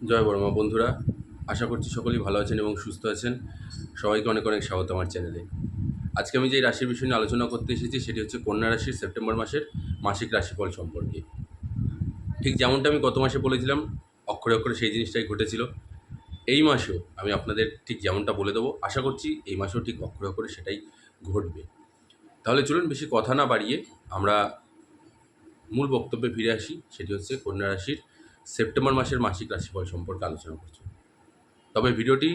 জয় বড়মা বন্ধুরা, আশা করছি সকলেই ভালো আছেন এবং সুস্থ আছেন। সবাইকে অনেক অনেক স্বাগত আমার চ্যানেলে। আজকে আমি যে রাশির বিষয় নিয়ে আলোচনা করতে এসেছি সেটি হচ্ছে কন্যা রাশির সেপ্টেম্বর মাসের মাসিক রাশিফল সম্পর্কে। ঠিক যেমনটা আমি গত মাসে বলেছিলাম, অক্ষরে অক্ষরে সেই জিনিসটাই ঘটেছিল। এই মাসেও আমি আপনাদের ঠিক যেমনটা বলে দেবো, আশা করছি এই মাসেও ঠিক অক্ষরে অক্ষরে সেটাই ঘটবে। তাহলে চলুন বেশি কথা না বাড়িয়ে আমরা মূল বক্তব্যে ফিরে আসি। সেটি হচ্ছে কন্যা রাশির সেপ্টেম্বর মাসের মাসিক রাশিফল সম্পর্কে আলোচনা করছি। তবে ভিডিওটি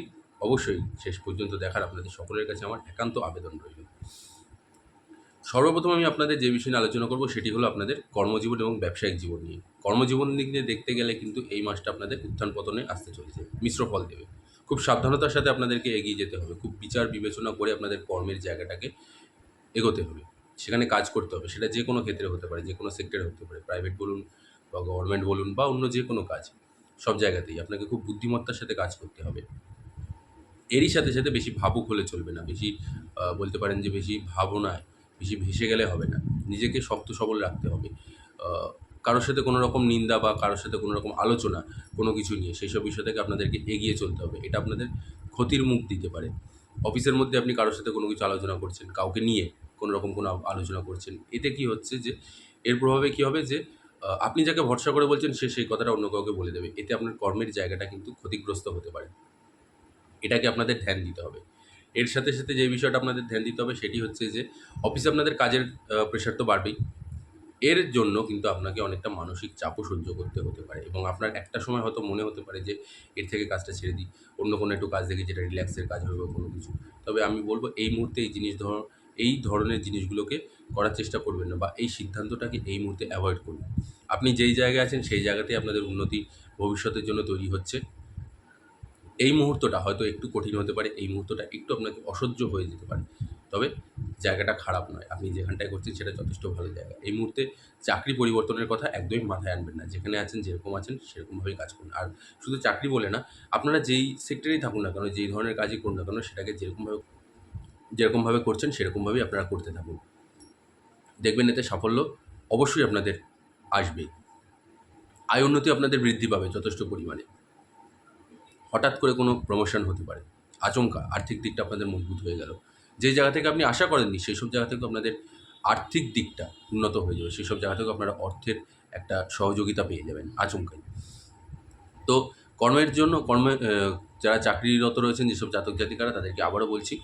অবশ্যই শেষ পর্যন্ত দেখার আপনাদের সকলের কাছে আমার একান্ত আবেদন রইল। সর্বপ্রথম আমি আপনাদের যে বিষয় নিয়ে আলোচনা করব সেটি হলো আপনাদের কর্মজীবন এবং ব্যবসায়িক জীবন নিয়ে। কর্মজীবন দিক দিয়ে দেখতে গেলে কিন্তু এই মাসটা আপনাদের উত্থান পতনে আসতে চলেছে, মিশ্র ফল দেবে। খুব সাবধানতার সাথে আপনাদেরকে এগিয়ে যেতে হবে, খুব বিচার বিবেচনা করে আপনাদের কর্মের জায়গাটাকে এগোতে হবে, সেখানে কাজ করতে হবে। সেটা যে কোনো ক্ষেত্রে হতে পারে, যে কোনো সেক্টরে হতে পারে, প্রাইভেট বলুন বা গভর্নমেন্ট বলুন বা অন্য যে কোনো কাজ, সব জায়গাতেই আপনাকে খুব বুদ্ধিমত্তার সাথে কাজ করতে হবে। এরই সাথে সাথে বেশি ভাবুক হলে চলবে না, বেশি বলতে পারেন যে বেশি ভাবনায় বেশি ভেসে গেলে হবে না। নিজেকে শক্ত সবল রাখতে হবে। কারোর সাথে কোনো রকম নিন্দা বা কারোর সাথে কোনো রকম আলোচনা কোনো কিছু নিয়ে সেইসব বিষয় থেকে আপনাদেরকে এগিয়ে চলতে হবে। এটা আপনাদের ক্ষতির মুখ দিতে পারে। অফিসের মধ্যে আপনি কারোর সাথে কোনো কিছু আলোচনা করছেন, কাউকে নিয়ে কোনো রকম কোনো আলোচনা করছেন, এতে কি হচ্ছে যে এর প্রভাবে কী হবে যে আপনি যাকে ভরসা করে বলছেন সে সেই কথাটা অন্য কাউকে বলে দেবে। এতে আপনার কর্মের জায়গাটা কিন্তু ক্ষতিগ্রস্ত হতে পারে। এটাকে আপনাদের ধ্যান দিতে হবে। এর সাথে সাথে যে বিষয়টা আপনাদের ধ্যান দিতে হবে সেটি হচ্ছে যে অফিসে আপনাদের কাজের প্রেশার তো বাড়বেই। এর জন্য কিন্তু আপনাকে অনেকটা মানসিক চাপও সহ্য করতে হতে পারে এবং আপনার একটা সময় হয়তো মনে হতে পারে যে এর থেকে কাজটা ছেড়ে দিই, অন্য কোনো একটু কাজ দেখি যেটা রিল্যাক্সের কাজ হবে বা কোনো কিছু। তবে আমি বলব এই মুহূর্তে এই ধরনের জিনিসগুলোকে করার চেষ্টা করবেন না বা এই সিদ্ধান্তটাকে এই মুহূর্তে অ্যাভয়েড করুন। আপনি যেই জায়গায় আছেন সেই জায়গাতেই আপনাদের উন্নতি ভবিষ্যতের জন্য তৈরি হচ্ছে। এই মুহূর্তটা হয়তো একটু কঠিন হতে পারে, এই মুহূর্তটা একটু আপনাকে অসহ্য হয়ে যেতে পারে। তবে জায়গাটা খারাপ নয়। আপনি যেখানটায় করছেন সেটা যথেষ্ট ভালো জায়গা। এই মুহূর্তে চাকরি পরিবর্তনের কথা একদমই মাথায় আনবেন না। যেখানে আছেন, যেরকম আছেন সেরকমভাবেই কাজ করুন। আর শুধু চাকরি বলে না, আপনারা যেই সেক্টরেই থাকুন না কেন, যেই ধরনের কাজই করুন না কেন, সেটাকে যেরকমভাবে করছেন সেরকমভাবেই আপনারা করতে থাকুন। দেখবেন এতে সাফল্য অবশ্যই আপনাদের আসবেই। আয় উন্নতি আপনাদের বৃদ্ধি পাবে যথেষ্ট পরিমাণে। হঠাৎ করে কোনো প্রমোশন হতে পারে, আচমকা আর্থিক দিকটা আপনাদের মজবুত হয়ে গেল। যেই জায়গা থেকে আপনি আশা করেননি সেই সব জায়গা থেকেও আপনাদের আর্থিক দিকটা উন্নত হয়ে যাবে। সেসব জায়গা থেকেও আপনারা অর্থের একটা সহযোগিতা পেয়ে যাবেন আচমকাই। তো যারা চাকরিরত রয়েছেন যেসব জাতক জাতিকারা, তাদেরকে আবারও বলছি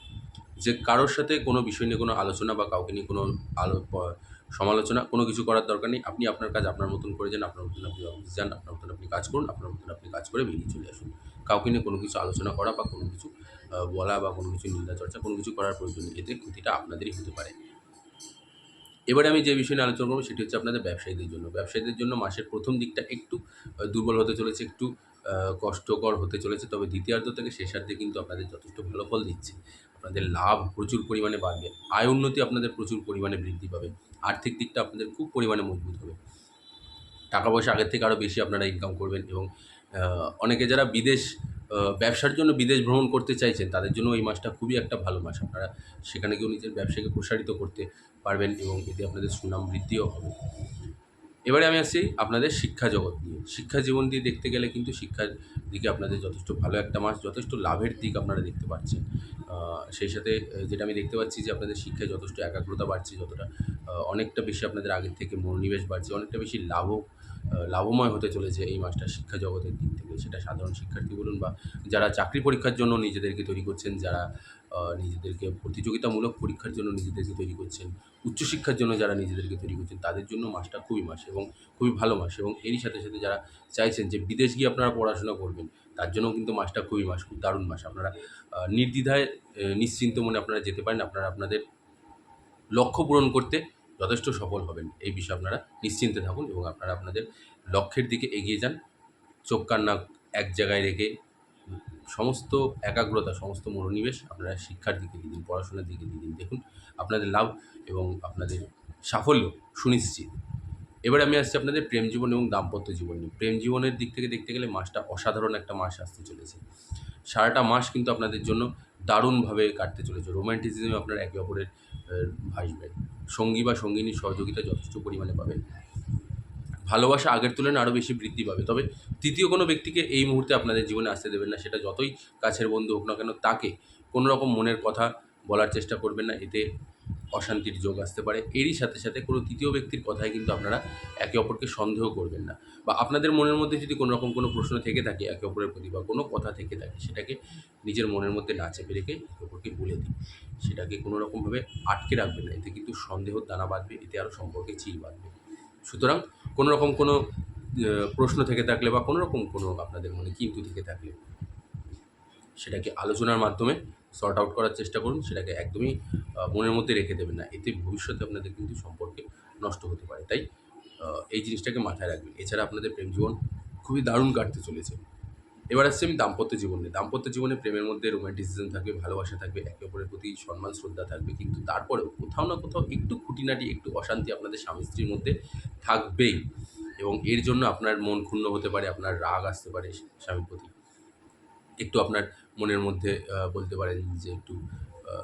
যে কারোর সাথে কোনো বিষয় নিয়ে কোনো আলোচনা বা কাউকে নিয়ে কোনো সমালোচনা কোনো কিছু করার দরকার নেই। আপনি আপনার কাজ আপনার মতন করে যান, আপনার মতন আপনি অফিস যান, আপনার মতন আপনি কাজ করুন, আপনার মতন আপনি কাজ করে বেরিয়ে চলে আসুন। কাউকে নিয়ে কোনো কিছু আলোচনা করা বা কোনো কিছু বলা বা কোনো কিছু নিন্দা চর্চা কোনো কিছু করার প্রয়োজন নেই। এতে ক্ষতিটা আপনাদেরই হতে পারে। এবারে আমি যে বিষয় নিয়ে আলোচনা করব সেটি হচ্ছে আপনাদের ব্যবসায়ীদের জন্য। ব্যবসায়ীদের জন্য মাসের প্রথম দিকটা একটু দুর্বল হতে চলেছে, একটু কষ্টকর হতে চলেছে। তবে দ্বিতীয়ার্ধ থেকে শেষার্ধে কিন্তু আপনাদের যথেষ্ট ভালো ফল দিচ্ছে। আপনাদের লাভ প্রচুর পরিমাণে বাড়বে। আয় উন্নতি আপনাদের প্রচুর পরিমাণে বৃদ্ধি পাবে। আর্থিক দিকটা আপনাদের খুব পরিমাণে মজবুত হবে। টাকা পয়সা আগের থেকে আরও বেশি আপনারা ইনকাম করবেন এবং অনেকে যারা ব্যবসার জন্য বিদেশ ভ্রমণ করতে চাইছেন তাদের জন্য এই মাসটা খুবই একটা ভালো মাস। আপনারা সেখানে গিয়েও নিজের ব্যবসাকে প্রসারিত করতে পারবেন এবং এতে আপনাদের সুনাম বৃদ্ধিও হবে। এবারে আমি আসছি আপনাদের শিক্ষা জগৎ নিয়ে। শিক্ষা জীবন দিয়ে দেখতে গেলে কিন্তু শিক্ষার দিকে আপনাদের যথেষ্ট ভালো একটা মাস, যথেষ্ট লাভের দিক আপনারা দেখতে পাচ্ছেন। সেই সাথে যেটা আমি দেখতে পাচ্ছি যে আপনাদের শিক্ষায় যথেষ্ট একাগ্রতা বাড়ছে, যতটা অনেকটা বেশি আপনাদের আগের থেকে মনোনিবেশ বাড়ছে, অনেকটা বেশি লাভময় হতে চলেছে এই মাসটা শিক্ষা জগতের দিক থেকে। সেটা সাধারণ শিক্ষার্থী বলুন বা যারা চাকরি পরীক্ষার জন্য নিজেদেরকে তৈরি করছেন, যারা নিজেদেরকে প্রতিযোগিতামূলক পরীক্ষার জন্য নিজেদেরকে তৈরি করছেন, উচ্চশিক্ষার জন্য যারা নিজেদেরকে তৈরি করছেন, তাদের জন্য মাসটা খুবই মাস এবং খুবই ভালো মাস। এবং এরই সাথে সাথে যারা চাইছেন যে বিদেশ গিয়ে আপনারা পড়াশোনা করবেন, তার জন্যও কিন্তু মাসটা খুবই মাস, খুব দারুণ মাস। আপনারা নির্দ্বিধায় নিশ্চিন্ত মনে আপনারা যেতে পারেন। আপনারা আপনাদের লক্ষ্য পূরণ করতে যথেষ্ট সফল হবেন। এই বিষয়ে আপনারা নিশ্চিন্তে থাকুন এবং আপনারা আপনাদের লক্ষ্যের দিকে এগিয়ে যান। চোখ কান নাক এক জায়গায় রেখে সমস্ত একাগ্রতা, সমস্ত মনোনিবেশ আপনারা শিক্ষার দিকে দিয়ে দিন, পড়াশোনার দিকে দিয়ে দিন। দেখুন আপনাদের লাভ এবং আপনাদের সাফল্য সুনিশ্চিত। এবারে আমি আসছি আপনাদের প্রেম জীবন এবং দাম্পত্য জীবন নিয়ে। প্রেম জীবনের দিক থেকে দেখতে গেলে মাসটা অসাধারণ একটা মাস আসতে চলেছে। সারাটা মাস কিন্তু আপনাদের জন্য দারুণভাবে কাটতে চলেছে। রোম্যান্টিসিজমে আপনারা একে অপরের ভাসবেন। সঙ্গী বা সঙ্গিনীর সহযোগিতা যথেষ্ট পরিমাণে পাবেন। ভালোবাসা আগের তুলনায় আরও বেশি বৃদ্ধি পাবে। তবে তৃতীয় কোনো ব্যক্তিকে এই মুহূর্তে আপনাদের জীবনে আসতে দেবেন না। সেটা যতই কাছের বন্ধু হোক না কেন, তাকে কোনো রকম মনের কথা বলার চেষ্টা করবেন না। এতে অশান্তির যোগ আসতে পারে। এরই সাথে, সাথে কোনো তৃতীয় ব্যক্তির কথায় কিন্তু আপনারা একে অপরকে সন্দেহ করবেন না। বা আপনাদের মনের মধ্যে যদি কোনো রকম কোনো প্রশ্ন থেকে থাকে একে অপরের প্রতি, বা কোনো কথা থেকে থাকে, সেটাকে নিজের মনের মধ্যে না চেপে রেখে একে অপরকে বলে দিন। সেটাকে কোনো রকমভাবে আটকে রাখবেন না। এতে কিন্তু সন্দেহর দানা বাঁধবে, এতে আরও সম্পর্কে চির বাঁধবে। সুতরাং কোনো রকম কোনো প্রশ্ন থেকে থাকলে বা কোনো রকম কোনো আপনাদের মনে কিন্তু থেকে থাকলে সেটাকে আলোচনার মাধ্যমে সর্ট আউট করার চেষ্টা করুন। সেটাকে একদমই মনের মধ্যে রেখে দেবেন না। এতে ভবিষ্যতে আপনাদের কিন্তু সম্পর্কে নষ্ট হতে পারে। তাই এই জিনিসটাকে মাথায় রাখবেন। এছাড়া আপনাদের প্রেম জীবন খুবই দারুণ কাটতে চলেছে। এবার আসছি আমি দাম্পত্য জীবনে। দাম্পত্য জীবনে প্রেমের মধ্যে রোম্যান্টিসিজম থাকবে, ভালোবাসা থাকবে, একে অপরের প্রতি সম্মান শ্রদ্ধা থাকবে। কিন্তু তারপরেও কোথাও না কোথাও একটু খুঁটিনাটি, একটু অশান্তি আপনাদের স্বামী স্ত্রীর মধ্যে থাকবেই। এবং এর জন্য আপনার মন ক্ষুণ্ণ হতে পারে, আপনার রাগ আসতে পারে স্বামীর প্রতি। একটু আপনার মনের মধ্যে বলতে পারেন যে একটু আ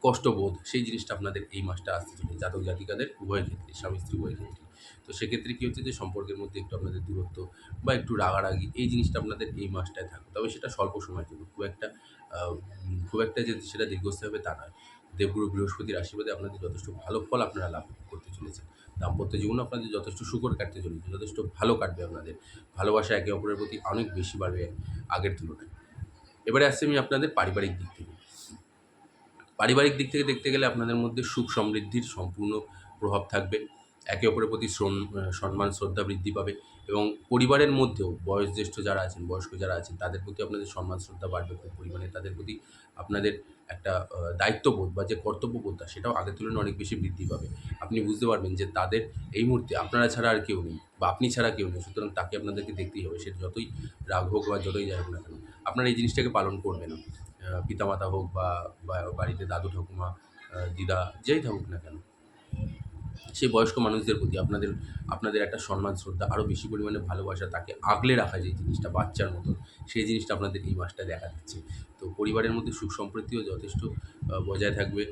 কষ্টবোধ, সেই জিনিসটা আপনাদের এই মাসটা আসতে চলেছে জাতক জাতিকাদের উভয়ের ক্ষেত্রে, স্বামী স্ত্রী উভয়ের ক্ষেত্রে। তো সেক্ষেত্রে কী হচ্ছে যে সম্পর্কের মধ্যে একটু আপনাদের দূরত্ব বা একটু রাগারাগি, এই জিনিসটা আপনাদের এই মাসটায় থাকবে। তবে সেটা স্বল্প সময়ের জন্য, খুব একটা যে সেটা দীর্ঘস্থায়ী হবে তা নয়। দেবগুরু বৃহস্পতির আশীর্বাদে আপনাদের যথেষ্ট ভালো ফল আপনারা লাভ করতে চলেছেন। দাম্পত্য জীবন আপনাদের যথেষ্ট সুখকর কাটতে চলেছে, যথেষ্ট ভালো কাটবে আপনাদের। ভালোবাসা একে অপরের প্রতি অনেক বেশি বাড়বে আগের তুলনায়। এবারে আসছি আমি আপনাদের পারিবারিক দিক থেকে। পারিবারিক দিক থেকে দেখতে গেলে আপনাদের মধ্যে সুখ সমৃদ্ধির সম্পূর্ণ প্রভাব থাকবে। একে অপরের প্রতি সম্মান শ্রদ্ধা বৃদ্ধি পাবে এবং পরিবারের মধ্যেও বয়োজ্যেষ্ঠ যারা আছেন, বয়স্ক যারা আছেন, তাদের প্রতি আপনাদের সম্মান শ্রদ্ধা বাড়বে খুব পরিমাণে। তাদের প্রতি আপনাদের একটা দায়িত্ববোধ বা যে কর্তব্যবোধটা, সেটাও আগের তুলনায় অনেক বেশি বৃদ্ধি পাবে। আপনি বুঝতে পারবেন যে তাদের এই মুহূর্তে আপনারা ছাড়া আর কেউ নেই বা আপনি ছাড়া কেউ নেই। সুতরাং তাকে আপনাদেরকে দেখতেই হবে। সেটা যতই রাগ হোক বা যতই যাই হোক না কেন, আপনারা এই জিনিসটাকে পালন করবেন। পিতামাতা হোক বা বাড়িতে দাদু ঠাকুমা, দিদা, যেই থাকুক না কেন, সেই বয়স্ক মানুষদের প্রতি আপনাদের একটা সম্মান শ্রদ্ধা, আরও বেশি পরিমাণে ভালোবাসা, তাকে আগলে রাখা যে জিনিসটা বাচ্চার মতো, সেই জিনিসটা আপনাদের এই মাসটায় দেখা দিচ্ছে। তো পরিবারের মধ্যে সুখ সম্প্রীতিও যথেষ্ট বজায় থাকবে।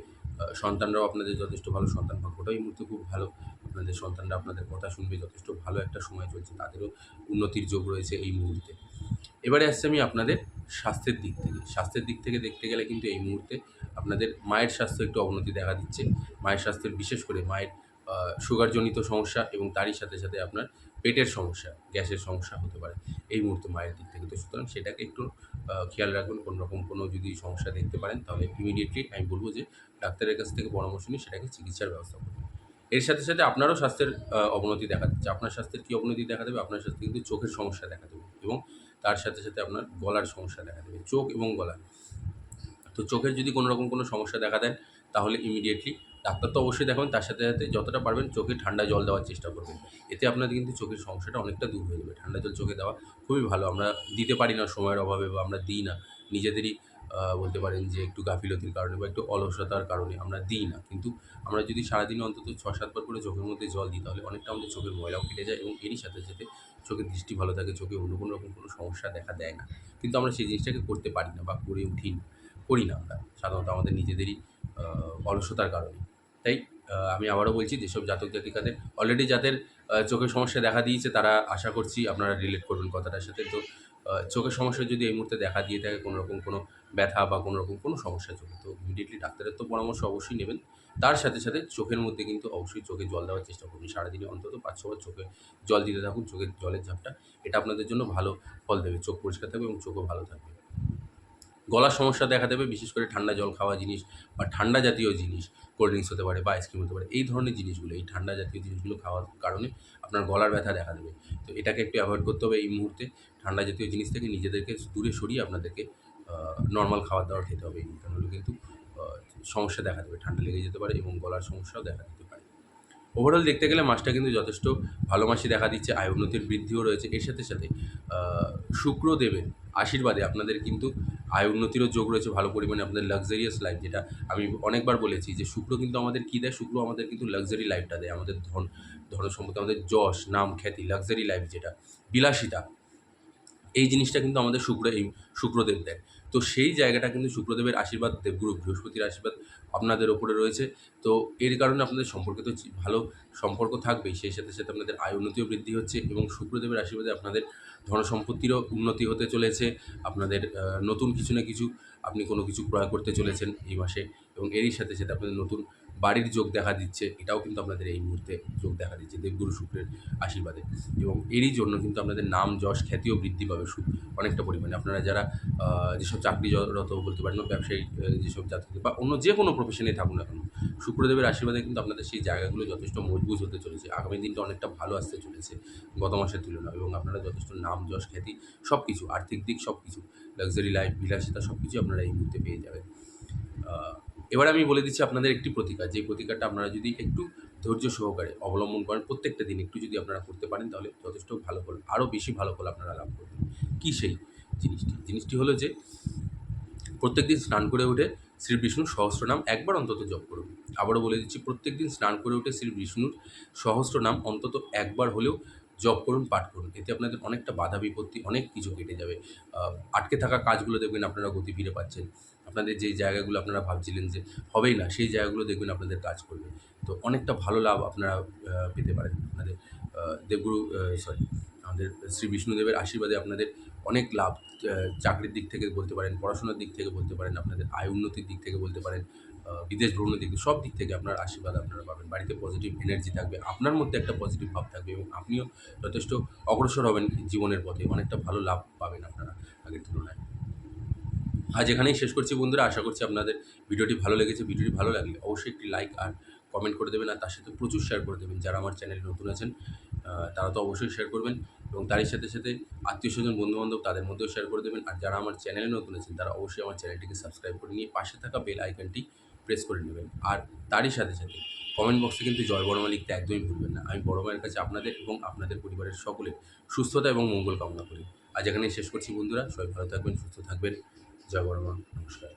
সন্তানরাও আপনাদের যথেষ্ট ভালো, সন্তান ভাগ্যটাও এই মুহূর্তে খুব ভালো। আপনাদের সন্তানরা আপনাদের কথা শুনবে, যথেষ্ট ভালো একটা সময় চলছে, তাদেরও উন্নতির যোগ রয়েছে এই মুহূর্তে। এবারে আসছি আমি আপনাদের স্বাস্থ্যের দিক থেকে। স্বাস্থ্যের দিক থেকে দেখতে গেলে কিন্তু এই মুহূর্তে আপনাদের মায়ের স্বাস্থ্য একটু অবনতি দেখা দিচ্ছে। মায়ের স্বাস্থ্যের, বিশেষ করে মায়ের সুগারজনিত সমস্যা এবং তারই সাথে, সাথে আপনার পেটের সমস্যা, গ্যাসের সমস্যা হতে পারে এই মুহূর্তে মায়ের দিক থেকে। তো সুতরাং সেটাকে একটু খেয়াল রাখবেন। কোনো রকম কোনো যদি সমস্যা দেখতে পারেন, তাহলে ইমিডিয়েটলি আমি বলব যে ডাক্তারের কাছ থেকে পরামর্শ নিয়ে সেটাকে চিকিৎসার ব্যবস্থা করুন। এর সাথে, সাথে আপনারও স্বাস্থ্যের অবনতি দেখা দিচ্ছে। আপনার স্বাস্থ্যের কী অবনতি দেখা দেবে? আপনার স্বাস্থ্যে কিন্তু চোখের সমস্যা দেখা দেবে এবং তার সাথে, সাথে আপনার গলার সমস্যা দেখা দেবে। চোখ এবং গলা। তো চোখের যদি কোনো রকম কোনো সমস্যা দেখা দেন, তাহলে ইমিডিয়েটলি ডাক্তার তো অবশ্যই দেখাবেন। তার সাথে, সাথে যতটা পারবেন চোখে ঠান্ডা জল দেওয়ার চেষ্টা করবেন। এতে আপনাদের কিন্তু চোখের সমস্যাটা অনেকটা দূর হয়ে যাবে। ঠান্ডা জল চোখে দেওয়া খুবই ভালো। আমরা দিতে পারি না সময়ের অভাবে, বা আমরা দিই না। নিজেদেরই বলতে পারেন যে একটু গাফিলতির কারণে বা একটু অলসতার কারণে আমরা দিই না। কিন্তু আমরা যদি সারাদিনে অন্তত ৬-৭ বার করে চোখের মধ্যে জল দিই, তাহলে অনেকটা আমাদের চোখের ময়লাও কেটে যায় এবং এরই সাথে, সাথে চোখের দৃষ্টি ভালো থাকে, চোখে অন্য কোনো রকম কোনো সমস্যা দেখা দেয় না। কিন্তু আমরা সেই জিনিসটাকে করতে পারি না বা করি না আমরা। সাধারণত আমাদের নিজেদেরই অলসতার কারণে। তাই আমি আবারও বলছি, যেসব জাতক জাতিকাদের অলরেডি যাদের চোখের সমস্যা দেখা দিয়েছে, তারা আশা করছি আপনারা রিলেট করবেন কথাটার সাথে। তো চোখের সমস্যা যদি এই মুহূর্তে দেখা দিয়ে থাকে, কোনো রকম কোনো ব্যথা বা কোনো রকম কোনো সমস্যা চোখে, তো ইমিডিয়েটলি ডাক্তারের তো পরামর্শ অবশ্যই নেবেন। তার সাথে, সাথে চোখের মধ্যে কিন্তু অবশ্যই চোখে জল দেওয়ার চেষ্টা করুন। সারাদিনে অন্তত ৫-৬ বার চোখে জল দিতে থাকুন। চোখের জলের ঝাপটা, এটা আপনাদের জন্য ভালো ফল দেবে। চোখ পরিষ্কার থাকবে এবং চোখও ভালো থাকবে। গলার সমস্যা দেখা দেবে, বিশেষ করে ঠান্ডা জল খাওয়া জিনিস বা ঠান্ডা জাতীয় জিনিস, কোল্ড ড্রিঙ্কস হতে পারে বা আইসক্রিম হতে পারে। এই ধরনের জিনিসগুলো, এই ঠান্ডা জাতীয় জিনিসগুলো খাওয়ার কারণে আপনার গলার ব্যথা দেখা দেবে। তো এটাকে একটু অ্যাভয়েড করতে হবে এই মুহূর্তে। ঠান্ডা জাতীয় জিনিস থেকে নিজেদেরকে দূরে সরিয়ে আপনাদেরকে নরমাল খাবার-দাবার খেতে হবে এই মুহূর্তে। নাহলে কিন্তু আ সমস্যা দেখা দেবে। ঠান্ডা লেগে যেতে পারে এবং গলার সমস্যাও দেখা দিতে পারে। ওভারঅল দেখতে গেলে মাসটা কিন্তু যথেষ্ট ভালো মাসই দেখা দিচ্ছে। আয় উন্নতির বৃদ্ধিও রয়েছে। এর সাথে, সাথে আ শুক্রদেবের আশীর্বাদে আপনাদের কিন্তু আয় উন্নতিরও যোগ রয়েছে ভালো পরিমাণে। আপনাদের লাক্সারিয়াস লাইফ, যেটা আমি অনেকবার বলেছি যে শুক্র কিন্তু আমাদের কী দেয়? শুক্র আমাদের কিন্তু লাক্সারি লাইফটা দেয়। আমাদের ধনসম্পত্তি, আমাদের যশ, নাম, খ্যাতি, লাক্সারি লাইফ যেটা, বিলাসিতা, এই জিনিসটা কিন্তু আমাদের শুক্রদেব দেয়। তো সেই জায়গাটা কিন্তু শুক্রদেবের আশীর্বাদ, দেবগুরু বৃহস্পতির আশীর্বাদ আপনাদের ওপরে রয়েছে। তো এর কারণে আপনাদের সম্পর্কে তো ভালো সম্পর্ক থাকবেই, সেই সাথে সাথে আপনাদের আয় উন্নতিও বৃদ্ধি হচ্ছে এবং শুক্রদেবের আশীর্বাদে আপনাদের ধনসম্পত্তিরও উন্নতি হতে চলেছে। আপনাদের নতুন কিছু না কিছু আপনি কোনো কিছু ক্রয় করতে চলেছেন এই মাসে, এবং এরই সাথে সাথে আপনাদের নতুন বাড়ির যোগ দেখা দিচ্ছে। এটাও কিন্তু আপনাদের এই মুহূর্তে যোগ দেখা দিচ্ছে দেবগুরু শুক্রের আশীর্বাদে, এবং এরই জন্য কিন্তু আপনাদের নাম, যশ, খ্যাতিও বৃদ্ধি পাবে অনেকটা পরিমাণে। আপনারা যারা যেসব চাকরিরত বলতে পারেন বা ব্যবসায়ী যেসব জাতক বা অন্য যে কোনো প্রফেশনে থাকুন না কেন, শুক্রদেবের আশীর্বাদে কিন্তু আপনাদের সেই জায়গাগুলো যথেষ্ট মজবুত হতে চলেছে। আগামী দিনটা অনেকটা ভালো আসতে চলেছে গত মাসের তুলনায়, এবং আপনারা যথেষ্ট নাম, যশ, খ্যাতি সব কিছু, আর্থিক দিক সব কিছু, লাক্সারি লাইফ, বিলাসিতা সব কিছুই আপনারা এই মুহূর্তে পেয়ে যাবেন। এবার আমি বলে দিচ্ছি আপনাদের একটি প্রতিকার, যে প্রতিকারটা আপনারা যদি একটু ধৈর্য সহকারে অবলম্বন করেন, প্রত্যেকটা দিন একটু যদি আপনারা করতে পারেন, তাহলে যথেষ্ট ভালো ফল, আরও বেশি ভালো ফল আপনারা লাভ করবেন। কী সেই জিনিসটি হলো যে প্রত্যেকদিন স্নান করে উঠে শ্রী বিষ্ণুর সহস্রনাম একবার অন্তত জপ করুন। আবারও বলে দিচ্ছি, প্রত্যেকদিন স্নান করে উঠে শ্রী বিষ্ণুর সহস্রনাম অন্তত একবার হলেও জপ করুন, পাঠ করুন। এতে আপনাদের অনেকটা বাধা বিপত্তি, অনেক কিছু কেটে যাবে। আটকে থাকা কাজগুলো দেখবেন আপনারা গতি ফিরে পাচ্ছেন। আপনাদের যেই জায়গাগুলো আপনারা ভাবছিলেন যে হবেই না, সেই জায়গাগুলো দেখবেন আপনাদের কাজ করবে। তো অনেকটা ভালো লাভ আপনারা পেতে পারেন। আপনাদের দেবগুরু সরি আমাদের শ্রী বিষ্ণুদেবের আশীর্বাদে আপনাদের অনেক লাভ, চাকরির দিক থেকে বলতে পারেন, পড়াশোনার দিক থেকে বলতে পারেন, আপনাদের আয় উন্নতির দিক থেকে বলতে পারেন, বিদেশ ভ্রমণের দিক থেকে, সব দিক থেকে আপনার আশীর্বাদ আপনারা পাবেন। বাড়িতে পজিটিভ এনার্জি থাকবে, আপনার মধ্যে একটা পজিটিভ ভাব থাকবে, এবং আপনিও যথেষ্ট অগ্রসর হবেন জীবনের পথে। অনেকটা ভালো লাভ পাবেন আপনারা আগের তুলনায়। আজ এখানেই শেষ করছি বন্ধুরা। আশা করছি আপনাদের ভিডিওটি ভালো লেগেছে। ভিডিওটি ভালো লাগলে অবশ্যই একটি লাইক আর কমেন্ট করে দেবেন, আর তার সাথে প্রচুর শেয়ার করে দেবেন। যারা আমার চ্যানেলে নতুন আছেন তারা তো অবশ্যই শেয়ার করবেন, এবং তারই সাথে সাথে আত্মীয়স্বজন, বন্ধুবান্ধব তাদের মধ্যেও শেয়ার করে দেবেন। আর যারা আমার চ্যানেলে নতুন আছেন তারা অবশ্যই আমার চ্যানেলটিকে সাবস্ক্রাইব করে নিয়ে পাশে থাকা বেল আইকনটি প্রেস করে নেবেন। আর তারই সাথে সাথে কমেন্ট বক্সে কিন্তু জয় বড়মা লিখতে একদমই ভুলবেন না। আমি বড় মায়ের কাছে আপনাদের এবং আপনাদের পরিবারের সকলের সুস্থতা এবং মঙ্গল কামনা করি। আজ এখানেই শেষ করছি বন্ধুরা। সবাই ভালো থাকবেন, সুস্থ থাকবেন। জয় বড়মা। নমস্কার।